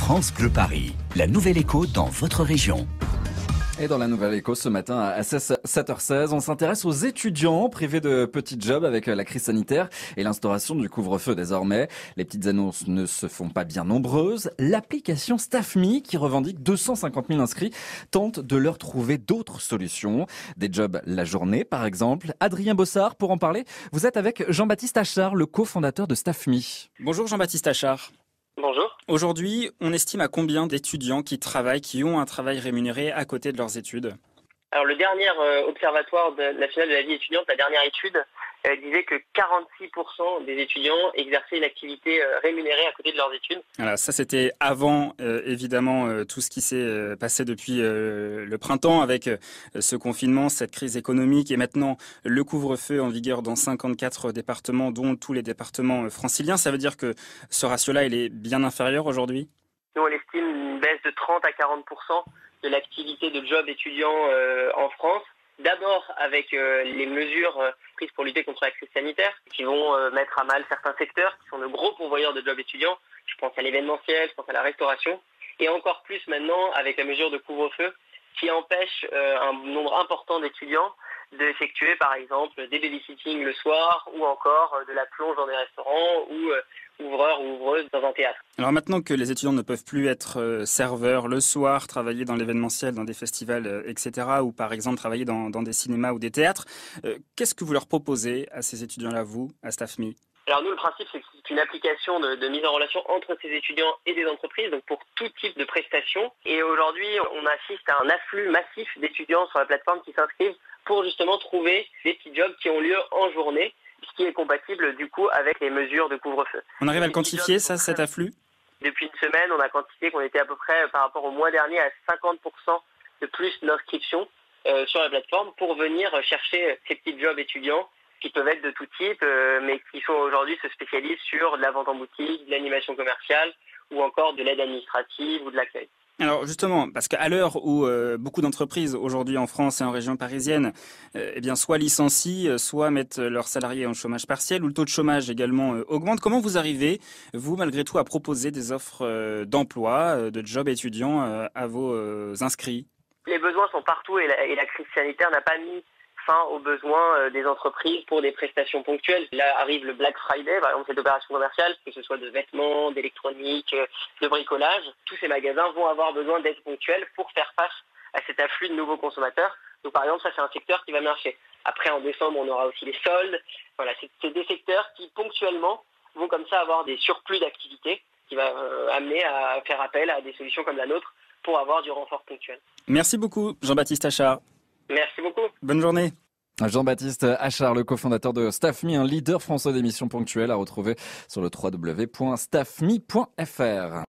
France Bleu Paris, la nouvelle écho dans votre région. Et dans la Nouvelle Écho ce matin à 7h16, on s'intéresse aux étudiants privés de petits jobs avec la crise sanitaire et l'instauration du couvre-feu désormais. Les petites annonces ne se font pas bien nombreuses. L'application StaffMe, qui revendique 250 000 inscrits, tente de leur trouver d'autres solutions. Des jobs la journée, par exemple. Adrien Bossard, pour en parler, vous êtes avec Jean-Baptiste Achard, le cofondateur de StaffMe. Bonjour Jean-Baptiste Achard. Bonjour. Aujourd'hui, on estime à combien d'étudiants qui travaillent, qui ont un travail rémunéré à côté de leurs études? Alors le dernier observatoire national de la vie étudiante, la dernière étude, disait que 46% des étudiants exerçaient une activité rémunérée à côté de leurs études. Voilà, ça c'était avant évidemment tout ce qui s'est passé depuis le printemps avec ce confinement, cette crise économique et maintenant le couvre-feu en vigueur dans 54 départements, dont tous les départements franciliens. Ça veut dire que ce ratio-là, il est bien inférieur aujourd'hui? Nous, on estime une baisse de 30 à 40% de l'activité de job étudiant en France. D'abord avec les mesures prises pour lutter contre la crise sanitaire qui vont mettre à mal certains secteurs qui sont de gros pourvoyeurs de jobs étudiants. Je pense à l'événementiel, je pense à la restauration. Et encore plus maintenant avec la mesure de couvre-feu qui empêche un nombre important d'étudiants d'effectuer par exemple des babysitting le soir ou encore de la plonge dans des restaurants ou ouvreurs ou ouvreuses dans un théâtre. Alors maintenant que les étudiants ne peuvent plus être serveurs le soir, travailler dans l'événementiel, dans des festivals, etc., ou par exemple travailler dans des cinémas ou des théâtres, qu'est-ce que vous leur proposez à ces étudiants-là, vous, à StaffMe? Alors nous, le principe, c'est que c'est une application de mise en relation entre ces étudiants et des entreprises, donc pour tout type de prestations. Et aujourd'hui, on assiste à un afflux massif d'étudiants sur la plateforme qui s'inscrivent pour justement trouver des petits jobs qui ont lieu en journée, ce qui est compatible du coup avec les mesures de couvre-feu. On arrive à le quantifier, ça, cet afflux? Depuis une semaine, on a quantifié qu'on était à peu près par rapport au mois dernier à 50% de plus d'inscriptions sur la plateforme pour venir chercher ces petits jobs étudiants qui peuvent être de tout type, mais qui sont aujourd'hui se spécialisent sur de la vente en boutique, de l'animation commerciale ou encore de l'aide administrative ou de l'accueil. Alors justement, parce qu'à l'heure où beaucoup d'entreprises aujourd'hui en France et en région parisienne, eh bien soit licencient, soit mettent leurs salariés en chômage partiel, ou le taux de chômage également augmente, comment vous arrivez, vous malgré tout, à proposer des offres d'emploi, de jobs étudiants à vos inscrits? Les besoins sont partout et la crise sanitaire n'a pas mis fin aux besoins des entreprises pour des prestations ponctuelles. Là arrive le Black Friday, par exemple cette opération commerciale, que ce soit de vêtements, d'électronique, de bricolage. Tous ces magasins vont avoir besoin d'aide ponctuelle pour faire face à cet afflux de nouveaux consommateurs. Donc par exemple, ça c'est un secteur qui va marcher. Après en décembre, on aura aussi les soldes. Voilà, c'est des secteurs qui ponctuellement vont comme ça avoir des surplus d'activité qui va amener à faire appel à des solutions comme la nôtre pour avoir du renfort ponctuel. Merci beaucoup Jean-Baptiste Achard. Merci beaucoup. Bonne journée. Jean-Baptiste Achard, le cofondateur de StaffMe, un leader français d'émissions ponctuelles à retrouver sur le www.staffme.fr.